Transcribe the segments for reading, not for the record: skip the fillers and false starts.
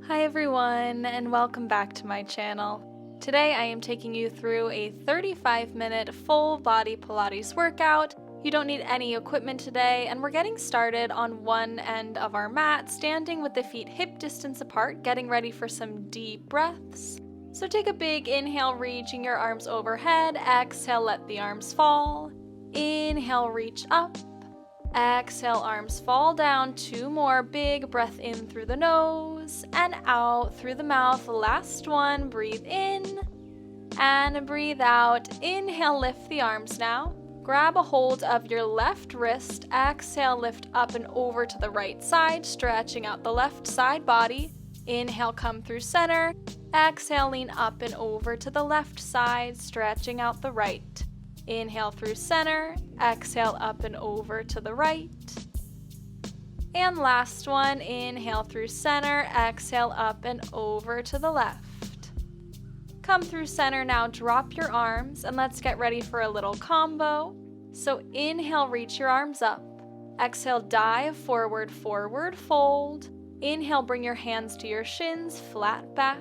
Hi everyone, and welcome back to my channel. Today I am taking you through a 35-minute full body Pilates workout. You don't need any equipment today, and we're getting started on one end of our mat, standing with the feet hip distance apart, getting ready for some deep breaths. So take a big inhale, reaching your arms overhead. Exhale, let the arms fall. Inhale, reach up. Exhale, arms fall down. 2 more. Big breath in through the nose and out through the mouth. Last one. Breathe in and breathe out. Inhale, lift the arms now. Grab a hold of your left wrist. Exhale, lift up and over to the right side, stretching out the left side body. Inhale, come through center. Exhale, lean up and over to the left side, stretching out the right. Inhale through center, exhale up and over to the right. And last one, inhale through center, exhale up and over to the left. Come through center now, drop your arms, and let's get ready for a little combo. So inhale, reach your arms up. Exhale, dive forward, forward fold. Inhale, bring your hands to your shins, flat back.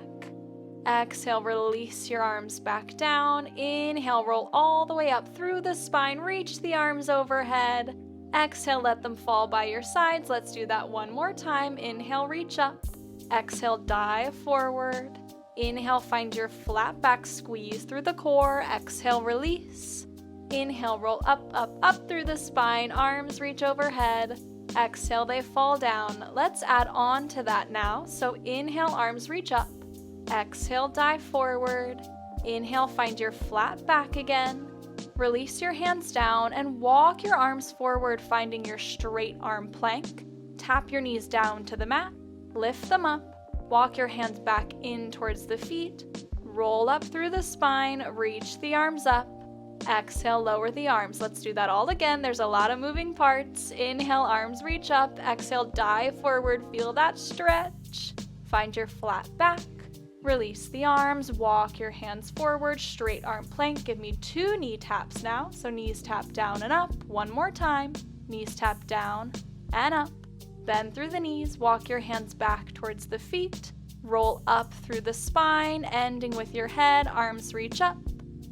Exhale, release your arms back down. Inhale, roll all the way up through the spine. Reach the arms overhead. Exhale, let them fall by your sides. Let's do that one more time. Inhale, reach up. Exhale, dive forward. Inhale, find your flat back, squeeze through the core. Exhale, release. Inhale, roll up, up, up through the spine. Arms reach overhead. Exhale, they fall down. Let's add on to that now. So inhale, arms reach up. Exhale, dive forward. Inhale, find your flat back again. Release your hands down and walk your arms forward, finding your straight arm plank. Tap your knees down to the mat. Lift them up. Walk your hands back in towards the feet. Roll up through the spine. Reach the arms up. Exhale, lower the arms. Let's do that all again. There's a lot of moving parts. Inhale, arms reach up. Exhale, dive forward. Feel that stretch. Find your flat back. Release the arms, walk your hands forward, straight arm plank. Give me 2 knee taps now. So knees tap down and up. One more time. Knees tap down and up. Bend through the knees, walk your hands back towards the feet. Roll up through the spine, ending with your head. Arms reach up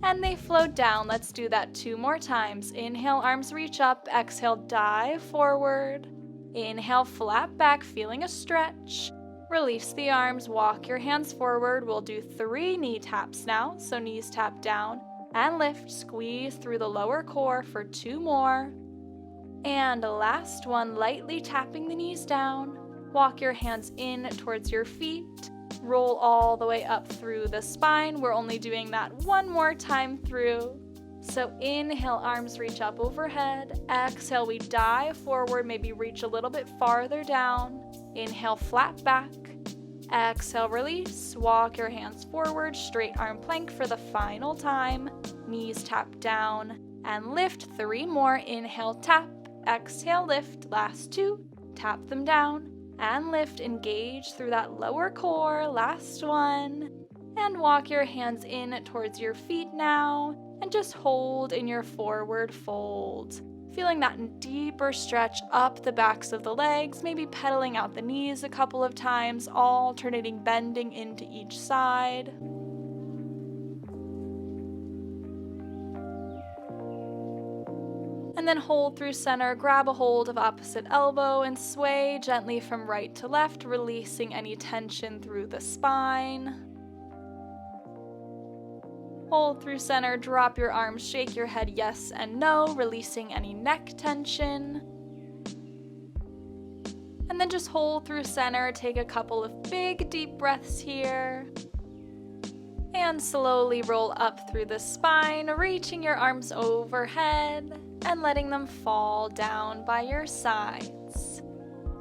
and they float down. Let's do that 2 more times. Inhale, arms reach up. Exhale, dive forward. Inhale, flat back, feeling a stretch. Release the arms, walk your hands forward. We'll do 3 knee taps now. So knees tap down and lift, squeeze through the lower core for 2 more. And last one, lightly tapping the knees down. Walk your hands in towards your feet. Roll all the way up through the spine. We're only doing that 1 more time through. So inhale, arms reach up overhead. Exhale, we dive forward, maybe reach a little bit farther down. Inhale, flat back. Exhale, release. Walk your hands forward, straight arm plank for the final time. Knees tap down and lift. 3 more. Inhale, tap. Exhale, lift. Last 2. Tap them down and lift. Engage through that lower core. Last one. And walk your hands in towards your feet now. And just hold in your forward fold. Feeling that deeper stretch up the backs of the legs, maybe pedaling out the knees a couple of times, alternating bending into each side. And then hold through center, grab a hold of opposite elbow and sway gently from right to left, releasing any tension through the spine. Hold through center, drop your arms, shake your head yes and no, releasing any neck tension. And then just hold through center, take a couple of big deep breaths here. And slowly roll up through the spine, reaching your arms overhead and letting them fall down by your sides.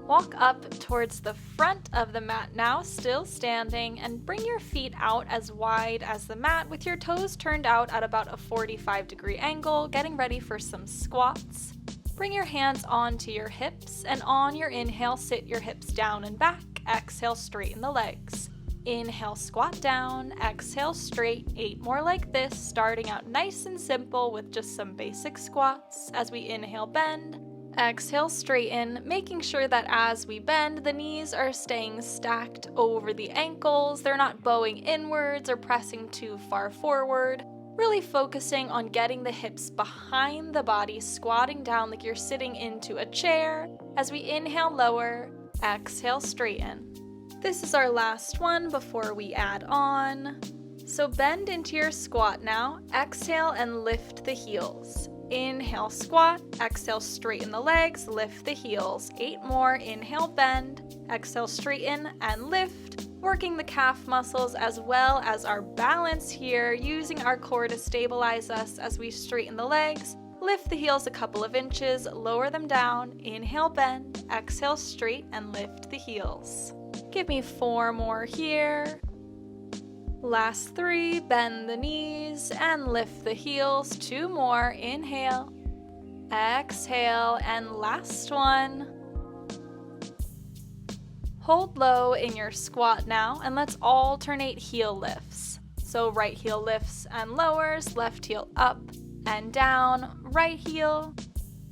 Walk up towards the front of the mat now, still standing, and bring your feet out as wide as the mat with your toes turned out at about a 45-degree angle, getting ready for some squats. Bring your hands onto your hips, and on your inhale, sit your hips down and back. Exhale, straighten the legs. Inhale, squat down. Exhale, straight. 8 more like this, starting out nice and simple with just some basic squats. As we inhale, bend. Exhale, straighten, making sure that as we bend, the knees are staying stacked over the ankles. They're not bowing inwards or pressing too far forward. Really focusing on getting the hips behind the body, squatting down like you're sitting into a chair. As we inhale, lower, exhale, straighten. This is our last one before we add on. So bend into your squat now. Exhale and lift the heels. Inhale, squat. Exhale, straighten the legs, lift the heels. 8 more. Inhale, bend. Exhale, straighten and lift. Working the calf muscles as well as our balance here, using our core to stabilize us as we straighten the legs. Lift the heels a couple of inches, lower them down. Inhale, bend. Exhale, straight and lift the heels. Give me 4 more here. Last 3, bend the knees and lift the heels. 2 more, inhale, exhale, and last one. Hold low in your squat now, and let's alternate heel lifts. So right heel lifts and lowers, left heel up and down, right heel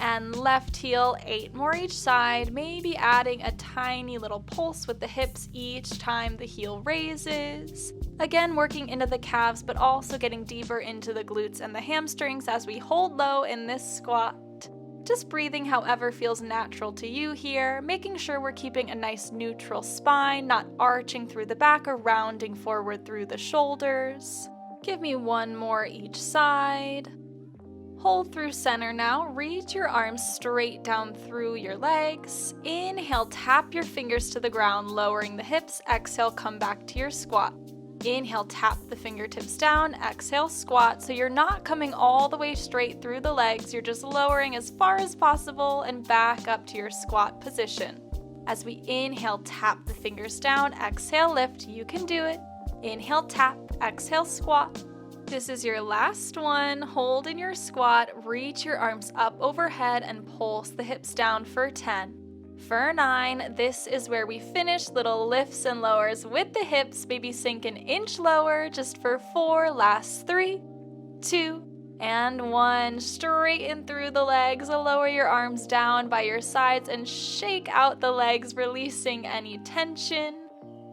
and left heel. 8 more each side, maybe adding a tiny little pulse with the hips each time the heel raises. Again, working into the calves, but also getting deeper into the glutes and the hamstrings as we hold low in this squat. Just breathing however feels natural to you here, making sure we're keeping a nice neutral spine, not arching through the back or rounding forward through the shoulders. Give me 1 more each side. Hold through center now. Reach your arms straight down through your legs. Inhale, tap your fingers to the ground, lowering the hips. Exhale, come back to your squat. Inhale, tap the fingertips down. Exhale, squat. So you're not coming all the way straight through the legs. You're just lowering as far as possible and back up to your squat position. As we inhale, tap the fingers down. Exhale, lift. You can do it. Inhale, tap. Exhale, squat. This is your last one. Hold in your squat. Reach your arms up overhead and pulse the hips down for 10. For 9, this is where we finish little lifts and lowers with the hips, maybe sink an inch lower just for 4, last 3, 2, and 1. Straighten through the legs, lower your arms down by your sides and shake out the legs, releasing any tension.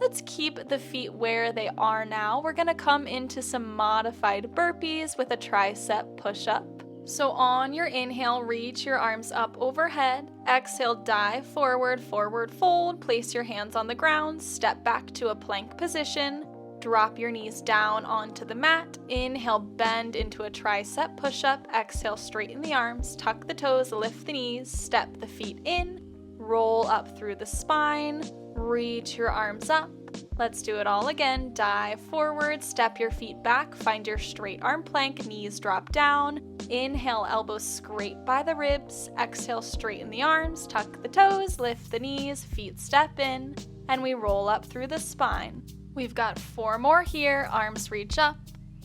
Let's keep the feet where they are now. We're gonna come into some modified burpees with a tricep push-up. So on your inhale, reach your arms up overhead. Exhale, dive forward, forward fold. Place your hands on the ground. Step back to a plank position. Drop your knees down onto the mat. Inhale, bend into a tricep push-up. Exhale, straighten the arms. Tuck the toes, lift the knees. Step the feet in. Roll up through the spine. Reach your arms up. Let's do it all again. Dive forward, step your feet back, find your straight arm plank, knees drop down. Inhale, elbows scrape by the ribs. Exhale, straighten the arms, tuck the toes, lift the knees, feet step in, and we roll up through the spine. We've got 4 more here. Arms reach up,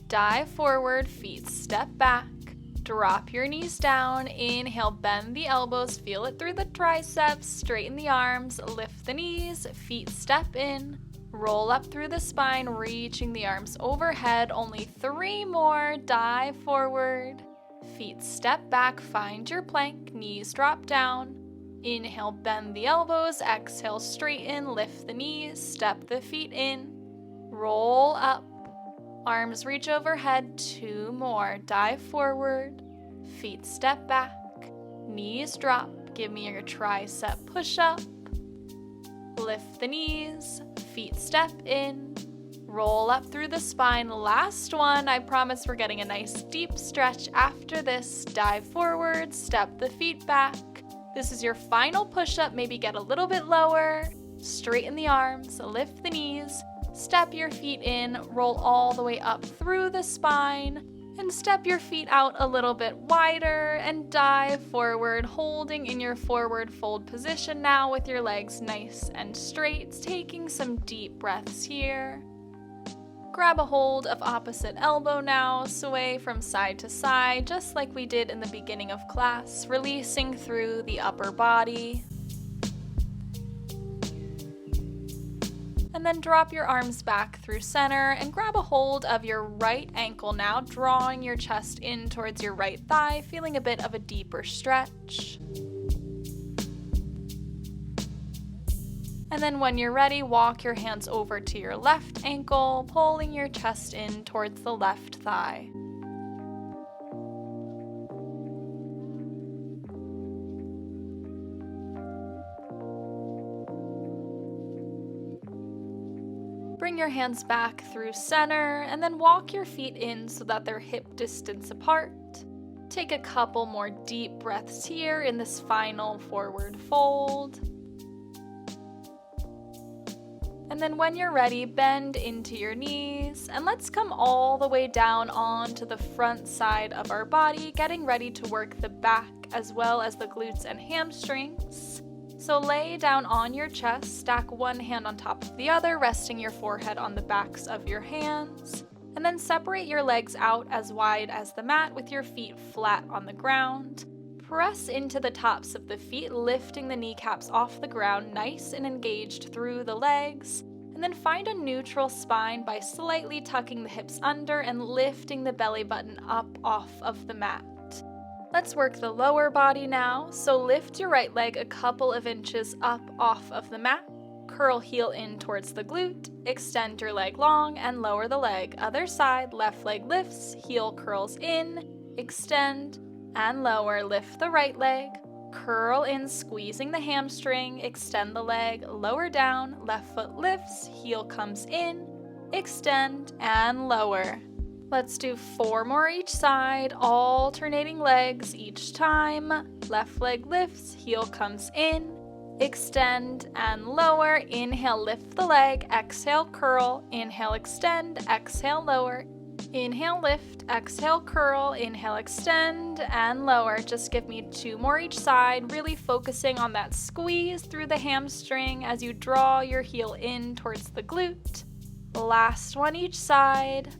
dive forward, feet step back. Drop your knees down. Inhale, bend the elbows, feel it through the triceps, straighten the arms, lift the knees, feet step in, roll up through the spine, reaching the arms overhead. Only 3 more. Dive forward, feet step back, find your plank, knees drop down. Inhale, bend the elbows, exhale, straighten, lift the knees, step the feet in, roll up. Arms reach overhead. 2 more. Dive forward. Feet step back. Knees drop. Give me your tricep push-up. Lift the knees. Feet step in. Roll up through the spine. Last one. I promise we're getting a nice deep stretch after this. Dive forward. Step the feet back. This is your final push-up. Maybe get a little bit lower. Straighten the arms. Lift the knees. Step your feet in, roll all the way up through the spine, and step your feet out a little bit wider and dive forward, holding in your forward fold position now with your legs nice and straight, taking some deep breaths here. Grab a hold of opposite elbow now, sway from side to side, just like we did in the beginning of class, releasing through the upper body. And then drop your arms back through center and grab a hold of your right ankle now, drawing your chest in towards your right thigh, feeling a bit of a deeper stretch. And then when you're ready, walk your hands over to your left ankle, pulling your chest in towards the left thigh. Bring your hands back through center and then walk your feet in so that they're hip distance apart. Take a couple more deep breaths here in this final forward fold. And then when you're ready, bend into your knees and let's come all the way down onto the front side of our body, getting ready to work the back as well as the glutes and hamstrings. So lay down on your chest, stack one hand on top of the other, resting your forehead on the backs of your hands. And then separate your legs out as wide as the mat with your feet flat on the ground. Press into the tops of the feet, lifting the kneecaps off the ground, nice and engaged through the legs. And then find a neutral spine by slightly tucking the hips under and lifting the belly button up off of the mat. Let's work the lower body now, so lift your right leg a couple of inches up off of the mat, curl heel in towards the glute, extend your leg long and lower the leg. Other side, left leg lifts, heel curls in, extend and lower, lift the right leg, curl in, squeezing the hamstring, extend the leg, lower down, left foot lifts, heel comes in, extend and lower. Let's do 4 more each side, alternating legs each time. Left leg lifts, heel comes in, extend and lower. Inhale, lift the leg, exhale, curl, inhale, extend, exhale, lower. Inhale, lift, exhale, curl, inhale, extend and lower. Just give me 2 more each side, really focusing on that squeeze through the hamstring as you draw your heel in towards the glute. Last one each side.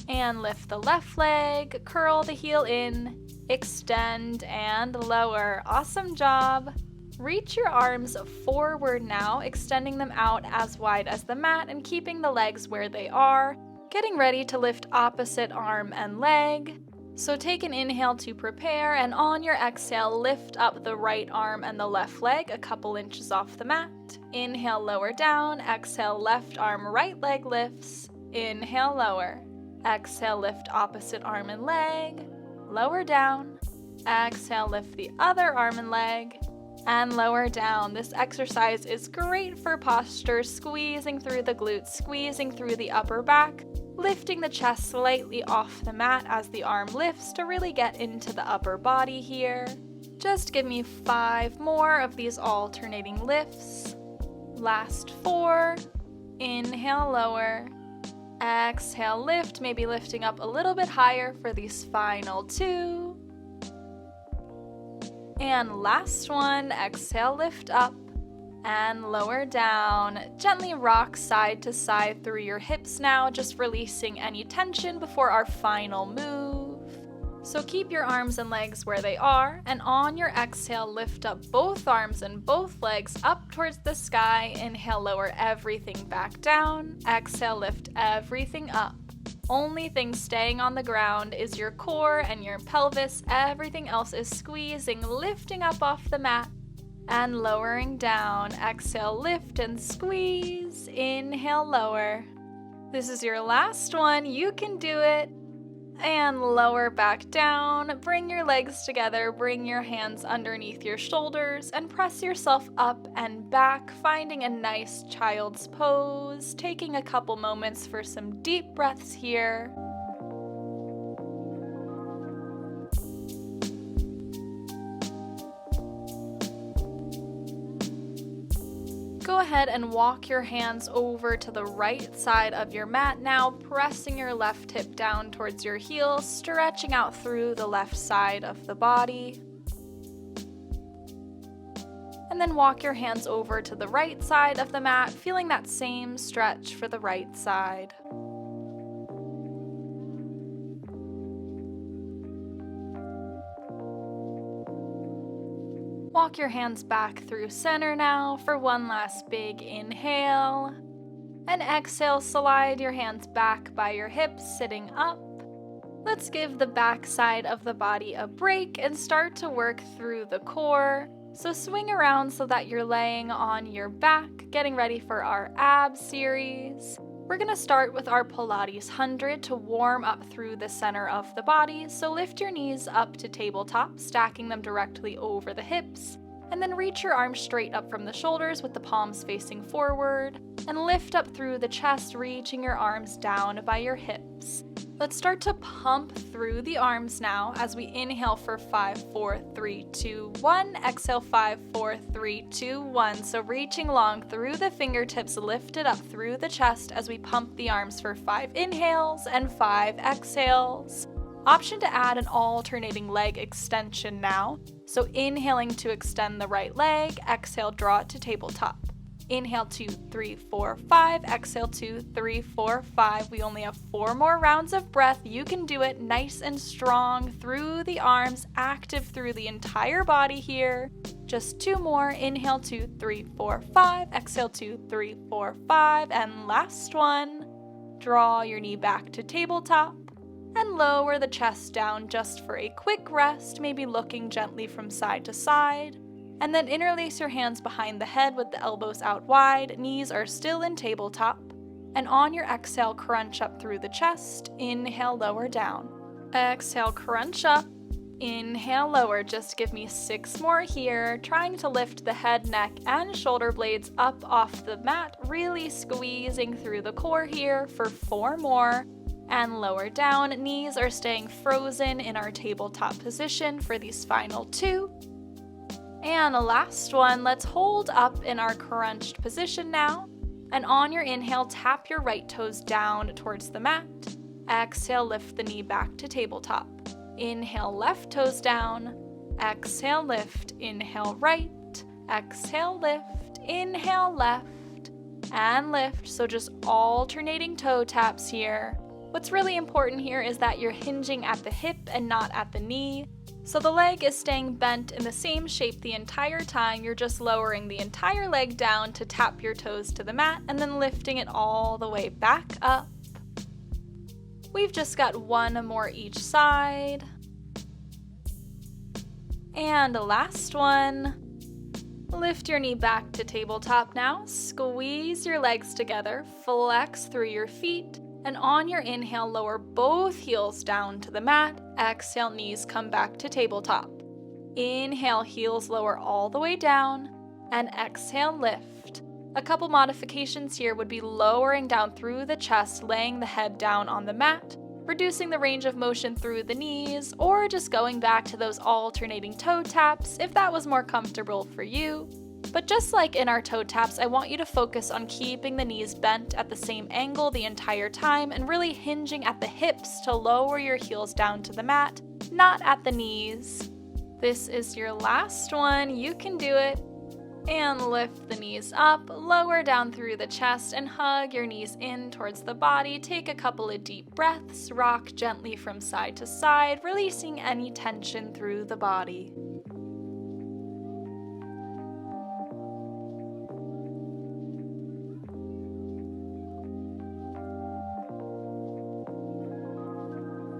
And lift the left leg, curl the heel in, extend and lower. Awesome job. Reach your arms forward now, extending them out as wide as the mat and keeping the legs where they are. Getting ready to lift opposite arm and leg. So take an inhale to prepare, and on your exhale, lift up the right arm and the left leg a couple inches off the mat. Inhale, lower down. Exhale, left arm, right leg lifts. Inhale, lower. Exhale, lift opposite arm and leg, lower down. Exhale, lift the other arm and leg, and lower down. This exercise is great for posture, squeezing through the glutes, squeezing through the upper back, lifting the chest slightly off the mat as the arm lifts to really get into the upper body here. Just give me 5 more of these alternating lifts. Last 4. Inhale, lower. Exhale, lift, maybe lifting up a little bit higher for these final 2. And last one, exhale, lift up and lower down. Gently rock side to side through your hips now, just releasing any tension before our final move. So keep your arms and legs where they are, and on your exhale, lift up both arms and both legs up towards the sky. Inhale, lower everything back down. Exhale, lift everything up. Only thing staying on the ground is your core and your pelvis. Everything else is squeezing, lifting up off the mat and lowering down. Exhale, lift and squeeze. Inhale, lower. This is your last one. You can do it. And lower back down. Bring your legs together, bring your hands underneath your shoulders, and press yourself up and back, finding a nice child's pose, taking a couple moments for some deep breaths here. Go ahead and walk your hands over to the right side of your mat now, pressing your left hip down towards your heel, stretching out through the left side of the body. And then walk your hands over to the right side of the mat, feeling that same stretch for the right side. Walk your hands back through center now for one last big inhale. And exhale, slide your hands back by your hips, sitting up. Let's give the back side of the body a break and start to work through the core. So swing around so that you're laying on your back, getting ready for our abs series. We're going to start with our Pilates 100 to warm up through the center of the body. So lift your knees up to tabletop, stacking them directly over the hips. And then reach your arms straight up from the shoulders with the palms facing forward. And lift up through the chest, reaching your arms down by your hips. Let's start to pump through the arms now as we inhale for 5, 4, 3, 2, 1. Exhale 5, 4, 3, 2, 1. So reaching long through the fingertips, lifted up through the chest as we pump the arms for 5 inhales and 5 exhales. Option to add an alternating leg extension now. So inhaling to extend the right leg, exhale, draw it to tabletop. Inhale 2, 3, 4, 5, exhale 2, 3, 4, 5. We only have 4 more rounds of breath. You can do it nice and strong through the arms, active through the entire body here. Just 2 more. Inhale 2, 3, 4, 5, exhale 2, 3, 4, 5, and last one. Draw your knee back to tabletop and lower the chest down just for a quick rest, maybe looking gently from side to side. And then interlace your hands behind the head with the elbows out wide, knees are still in tabletop. And on your exhale, crunch up through the chest, inhale, lower down. Exhale, crunch up, inhale, lower. Just give me 6 more here, trying to lift the head, neck, and shoulder blades up off the mat, really squeezing through the core here for 4 more. And lower down, knees are staying frozen in our tabletop position for these final 2. And the last one, let's hold up in our crunched position now. And on your inhale, tap your right toes down towards the mat. Exhale, lift the knee back to tabletop. Inhale, left toes down. Exhale, lift. Inhale, right. Exhale, lift. Inhale, left. And lift. So just alternating toe taps here. What's really important here is that you're hinging at the hip and not at the knee. So the leg is staying bent in the same shape the entire time. You're just lowering the entire leg down to tap your toes to the mat and then lifting it all the way back up. We've just got 1 more each side. And the last one. Lift your knee back to tabletop now. Squeeze your legs together. Flex through your feet. And on your inhale, lower both heels down to the mat. Exhale, knees come back to tabletop. Inhale, heels lower all the way down. And exhale, lift. A couple modifications here would be lowering down through the chest, laying the head down on the mat, reducing the range of motion through the knees, or just going back to those alternating toe taps if that was more comfortable for you. But just like in our toe taps, I want you to focus on keeping the knees bent at the same angle the entire time and really hinging at the hips to lower your heels down to the mat, not at the knees. This is your last one. You can do it. And lift the knees up, lower down through the chest, and hug your knees in towards the body. Take a couple of deep breaths, rock gently from side to side, releasing any tension through the body.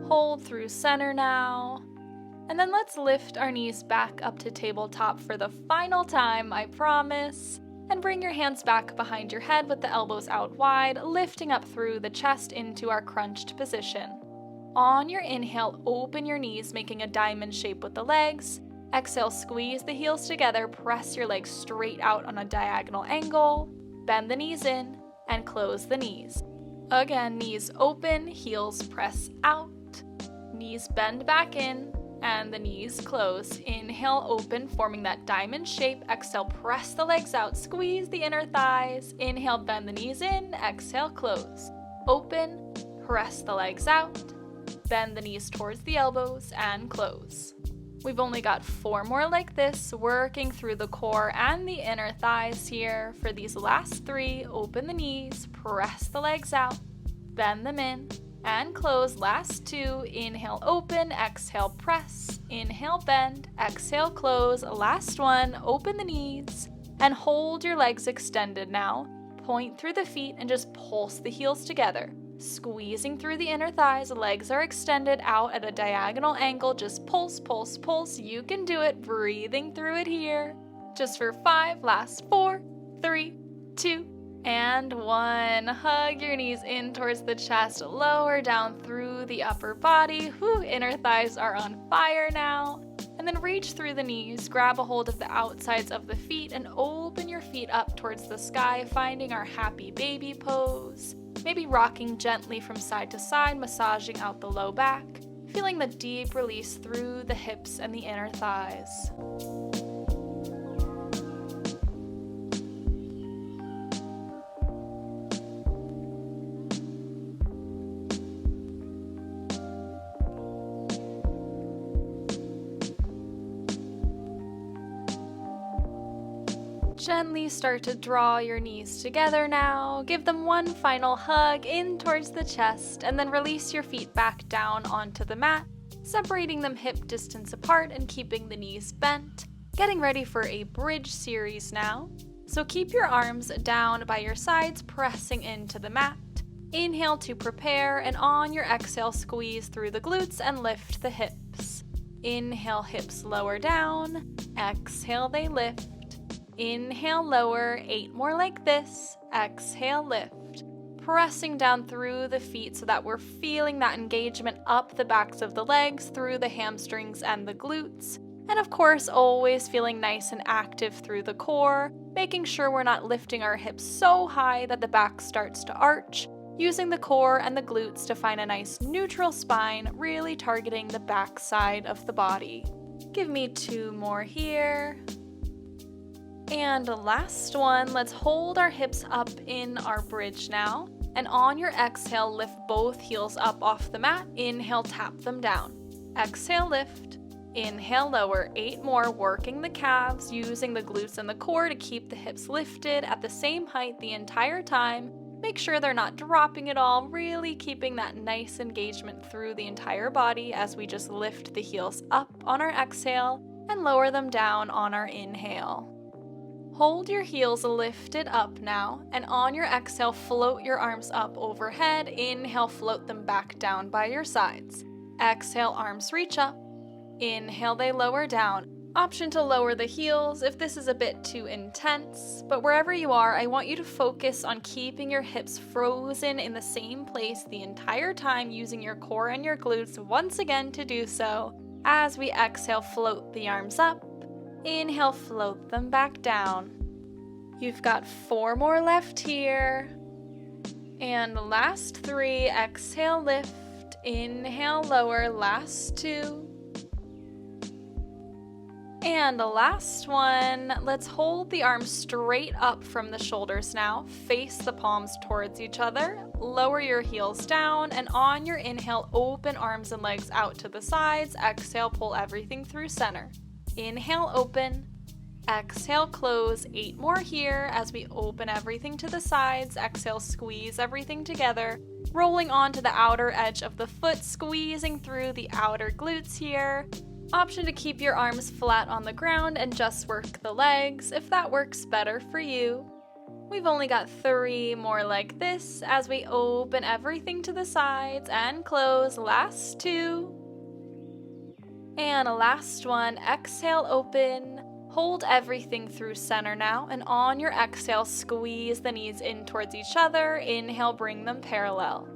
Hold through center now. And then let's lift our knees back up to tabletop for the final time, I promise. And bring your hands back behind your head with the elbows out wide, lifting up through the chest into our crunched position. On your inhale, open your knees, making a diamond shape with the legs. Exhale, squeeze the heels together, press your legs straight out on a diagonal angle. Bend the knees in and close the knees. Again, knees open, heels press out. Knees bend back in, and the knees close. Inhale, open, forming that diamond shape. Exhale, press the legs out, squeeze the inner thighs. Inhale, bend the knees in. Exhale, close. Open, press the legs out, bend the knees towards the elbows, and close. We've only got 4 more like this, working through the core and the inner thighs here. For these last 3, open the knees, press the legs out, bend them in, and close. Last 2, inhale, open, exhale, press, inhale, bend, exhale, close. Last 1, open the knees, and hold your legs extended now. Point through the feet and just pulse the heels together. Squeezing through the inner thighs, legs are extended out at a diagonal angle. Just pulse, pulse, pulse. You can do it. Breathing through it here. Just for 5, last 4, 3, 2, and 1. Hug your knees in towards the chest, lower down through the upper body. Whew, inner thighs are on fire now. And then reach through the knees, grab a hold of the outsides of the feet, and open your feet up towards the sky, finding our happy baby pose. Maybe rocking gently from side to side, massaging out the low back, feeling the deep release through the hips and the inner thighs. Gently start to draw your knees together now. Give them one final hug in towards the chest, and then release your feet back down onto the mat, separating them hip distance apart and keeping the knees bent. Getting ready for a bridge series now. So keep your arms down by your sides, pressing into the mat. Inhale to prepare, and on your exhale, squeeze through the glutes and lift the hips. Inhale, hips lower down. Exhale, they lift. Inhale, lower, 8 more like this. Exhale, lift. Pressing down through the feet so that we're feeling that engagement up the backs of the legs, through the hamstrings and the glutes. And of course, always feeling nice and active through the core, making sure we're not lifting our hips so high that the back starts to arch, using the core and the glutes to find a nice neutral spine, really targeting the back side of the body. Give me 2 more here. And last one, let's hold our hips up in our bridge now. And on your exhale, lift both heels up off the mat. Inhale, tap them down. Exhale, lift. Inhale, lower, 8 more, working the calves, using the glutes and the core to keep the hips lifted at the same height the entire time. Make sure they're not dropping at all, really keeping that nice engagement through the entire body as we just lift the heels up on our exhale and lower them down on our inhale. Hold your heels lifted up now, and on your exhale, float your arms up overhead. Inhale, float them back down by your sides. Exhale, arms reach up. Inhale, they lower down. Option to lower the heels if this is a bit too intense, but wherever you are, I want you to focus on keeping your hips frozen in the same place the entire time, using your core and your glutes once again to do so. As we exhale, float the arms up. Inhale, float them back down. You've got 4 more left here. And the last 3, exhale, lift. Inhale, lower, last 2. And the last one, let's hold the arms straight up from the shoulders now. Face the palms towards each other. Lower your heels down, and on your inhale, open arms and legs out to the sides. Exhale, pull everything through center. Inhale, open. Exhale, close. 8 more here as we open everything to the sides. Exhale, squeeze everything together. Rolling onto the outer edge of the foot, squeezing through the outer glutes here. Option to keep your arms flat on the ground and just work the legs if that works better for you. We've only got 3 more like this as we open everything to the sides and close. Last 2. And a last one, exhale, open. Hold everything through center now, and on your exhale, squeeze the knees in towards each other. Inhale, bring them parallel.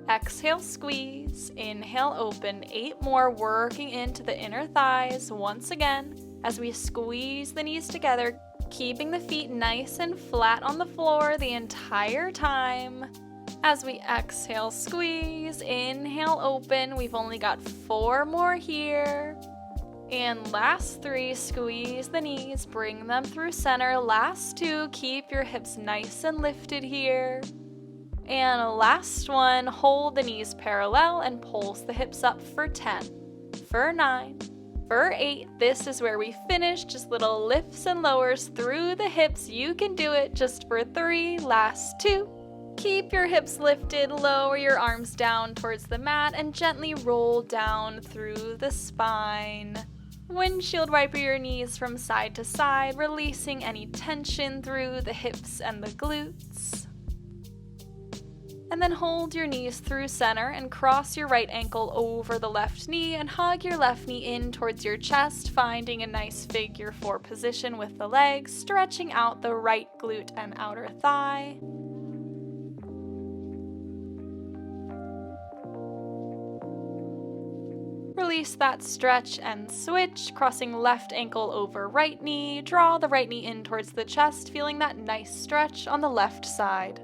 Exhale, squeeze. Inhale, open. 8 more, working into the inner thighs once again as we squeeze the knees together, keeping the feet nice and flat on the floor the entire time. As we exhale, squeeze. Inhale, open. We've only got 4 more here. And last 3, squeeze the knees, bring them through center. Last 2, keep your hips nice and lifted here. And last one, hold the knees parallel and pulse the hips up for 10, for 9, for 8. This is where we finish, just little lifts and lowers through the hips. You can do it. Just for 3, last 2. Keep your hips lifted, lower your arms down towards the mat, and gently roll down through the spine. Windshield wiper your knees from side to side, releasing any tension through the hips and the glutes. And then hold your knees through center and cross your right ankle over the left knee and hug your left knee in towards your chest, finding a nice figure 4 position with the legs, stretching out the right glute and outer thigh. Release that stretch and switch, crossing left ankle over right knee. Draw the right knee in towards the chest, feeling that nice stretch on the left side.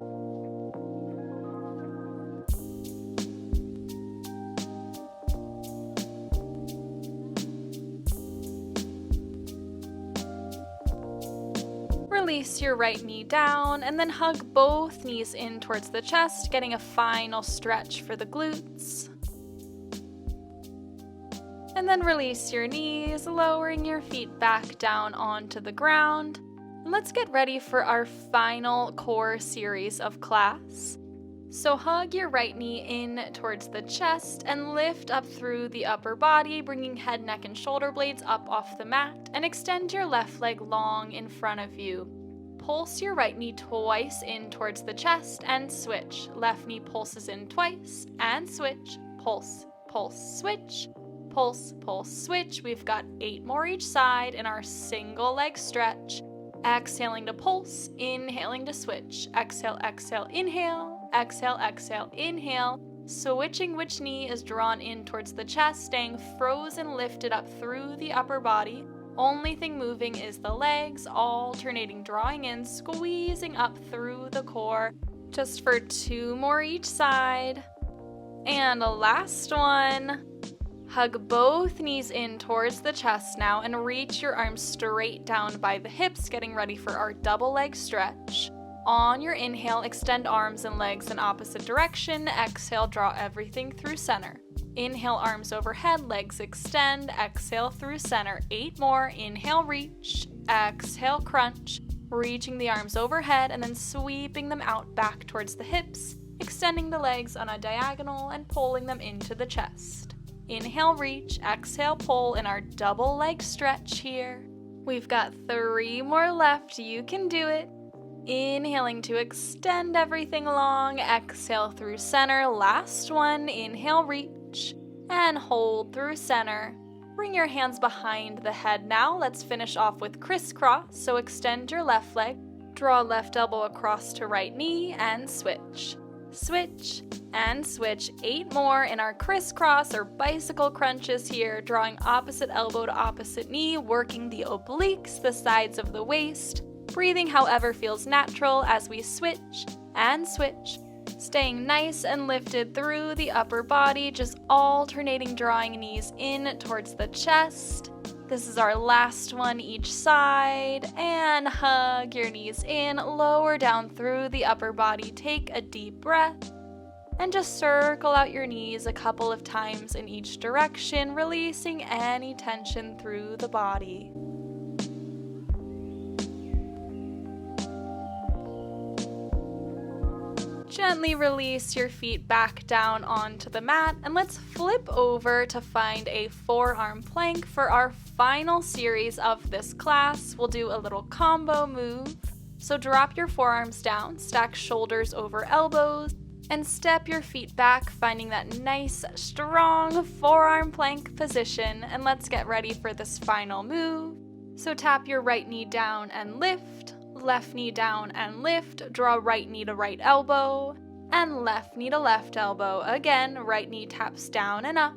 Release your right knee down and then hug both knees in towards the chest, getting a final stretch for the glutes. And then release your knees, lowering your feet back down onto the ground. And let's get ready for our final core series of class. So hug your right knee in towards the chest and lift up through the upper body, bringing head, neck, and shoulder blades up off the mat, and extend your left leg long in front of you. Pulse your right knee twice in towards the chest and switch. Left knee pulses in twice and switch. Pulse, pulse, switch. Pulse, pulse, switch. We've got 8 more each side in our single leg stretch. Exhaling to pulse, inhaling to switch. Exhale, exhale, inhale. Exhale, exhale, inhale. Switching which knee is drawn in towards the chest, staying frozen, lifted up through the upper body. Only thing moving is the legs, alternating, drawing in, squeezing up through the core. Just for 2 more each side. And a last one. Hug both knees in towards the chest now and reach your arms straight down by the hips, getting ready for our double leg stretch. On your inhale, extend arms and legs in opposite direction. Exhale, draw everything through center. Inhale, arms overhead, legs extend. Exhale through center. 8 more. Inhale, reach. Exhale, crunch. Reaching the arms overhead and then sweeping them out back towards the hips, extending the legs on a diagonal and pulling them into the chest. Inhale, reach. Exhale, pull in our double leg stretch here. We've got 3 more left. You can do it. Inhaling to extend everything long. Exhale through center. Last one. Inhale, reach. And hold through center. Bring your hands behind the head now. Let's finish off with crisscross. So extend your left leg. Draw left elbow across to right knee and switch. Switch and switch. 8 more in our crisscross or bicycle crunches here, drawing opposite elbow to opposite knee, working the obliques, the sides of the waist, breathing however feels natural as we switch and switch, staying nice and lifted through the upper body, just alternating, drawing knees in towards the chest. This is our last one each side, and hug your knees in, lower down through the upper body. Take a deep breath and just circle out your knees a couple of times in each direction, releasing any tension through the body. Gently release your feet back down onto the mat, and let's flip over to find a forearm plank for our final series of this class. We'll do a little combo move. So drop your forearms down, stack shoulders over elbows, and step your feet back, finding that nice, strong forearm plank position. And let's get ready for this final move. So tap your right knee down and lift. Left knee down and lift. Draw right knee to right elbow and left knee to left elbow. Again, right knee taps down and up,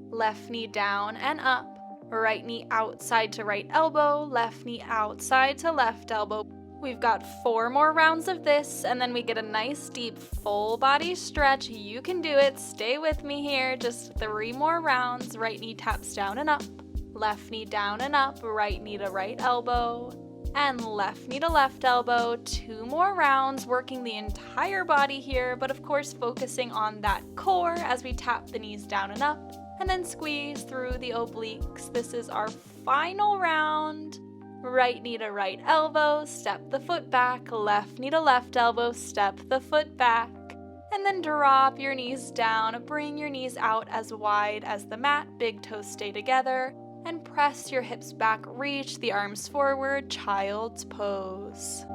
left knee down and up, right knee outside to right elbow, left knee outside to left elbow. We've got 4 more rounds of this, and then we get a nice deep full body stretch. You can do it. Stay with me here. Just 3 more rounds. Right knee taps down and up, left knee down and up, right knee to right elbow, and left knee to left elbow. 2 more rounds, working the entire body here, but of course focusing on that core as we tap the knees down and up, and then squeeze through the obliques. This is our final round. Right knee to right elbow, step the foot back, left knee to left elbow, step the foot back, and then drop your knees down. Bring your knees out as wide as the mat, big toes stay together, and press your hips back, reach the arms forward, child's pose.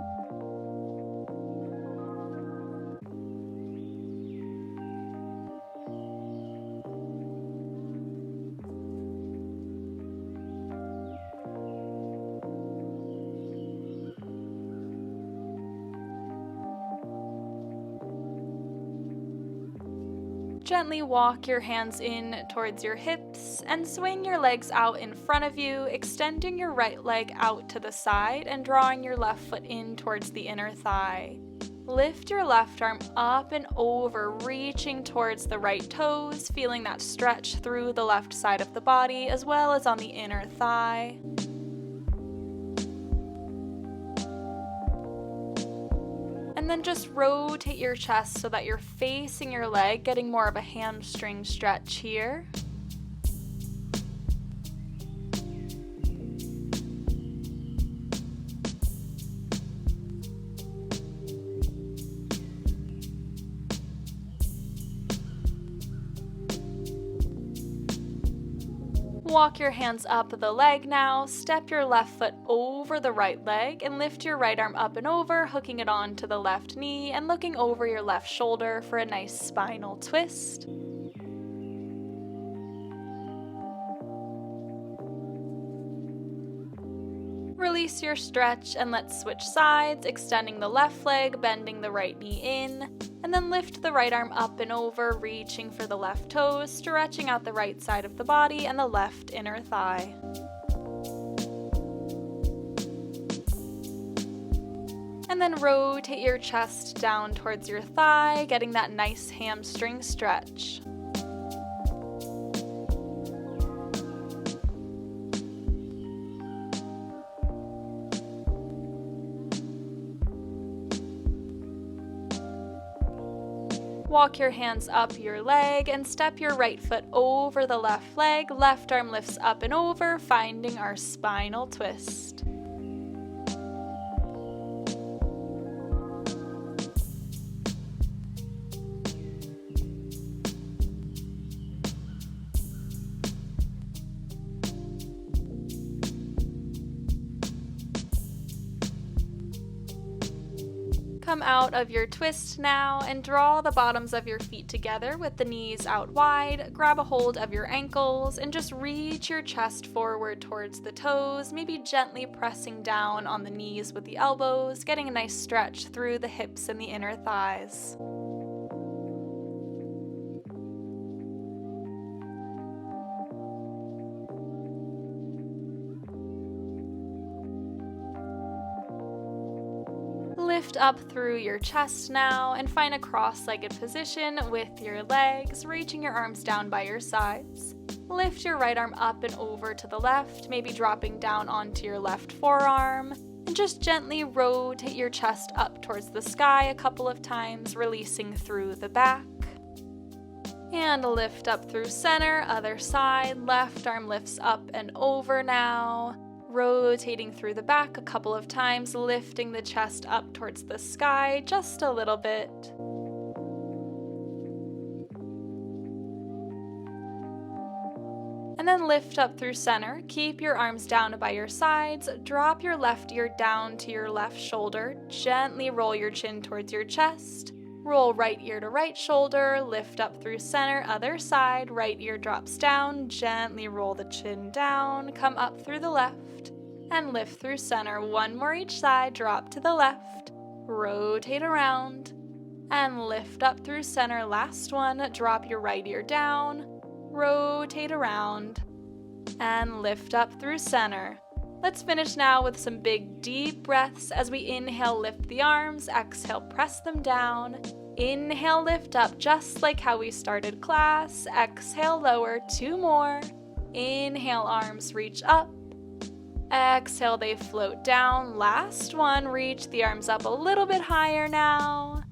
Gently walk your hands in towards your hips and swing your legs out in front of you, extending your right leg out to the side and drawing your left foot in towards the inner thigh. Lift your left arm up and over, reaching towards the right toes, feeling that stretch through the left side of the body as well as on the inner thigh. And then just rotate your chest so that you're facing your leg, getting more of a hamstring stretch here. Walk your hands up the leg now, step your left foot over the right leg and lift your right arm up and over, hooking it onto the left knee and looking over your left shoulder for a nice spinal twist. Release your stretch and let's switch sides, extending the left leg, bending the right knee in, and then lift the right arm up and over, reaching for the left toes, stretching out the right side of the body and the left inner thigh. And then rotate your chest down towards your thigh, getting that nice hamstring stretch. Walk your hands up your leg and step your right foot over the left leg. Left arm lifts up and over, finding our spinal twist. Come out of your twist now and draw the bottoms of your feet together with the knees out wide. Grab a hold of your ankles and just reach your chest forward towards the toes, maybe gently pressing down on the knees with the elbows, getting a nice stretch through the hips and the inner thighs. Lift up through your chest now and find a cross-legged position with your legs, reaching your arms down by your sides. Lift your right arm up and over to the left, maybe dropping down onto your left forearm, and just gently rotate your chest up towards the sky a couple of times, releasing through the back. And lift up through center, other side, left arm lifts up and over now. Rotating through the back a couple of times, lifting the chest up towards the sky just a little bit. And then lift up through center. Keep your arms down by your sides. Drop your left ear down to your left shoulder. Gently roll your chin towards your chest. Roll right ear to right shoulder, lift up through center, other side, right ear drops down, gently roll the chin down, come up through the left, and lift through center. One more each side, drop to the left, rotate around, and lift up through center. Last one, drop your right ear down, rotate around, and lift up through center. Let's finish now with some big deep breaths as we inhale, lift the arms, exhale, press them down. Inhale, lift up just like how we started class. Exhale, lower, 2 more. Inhale, arms reach up. Exhale, they float down. Last one, reach the arms up a little bit higher now.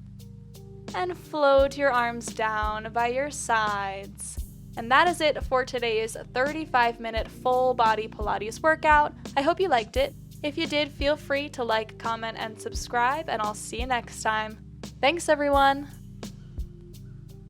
And float your arms down by your sides. And that is it for today's 35-minute full body Pilates workout. I hope you liked it. If you did, feel free to like, comment, and subscribe, and I'll see you next time. Thanks, everyone.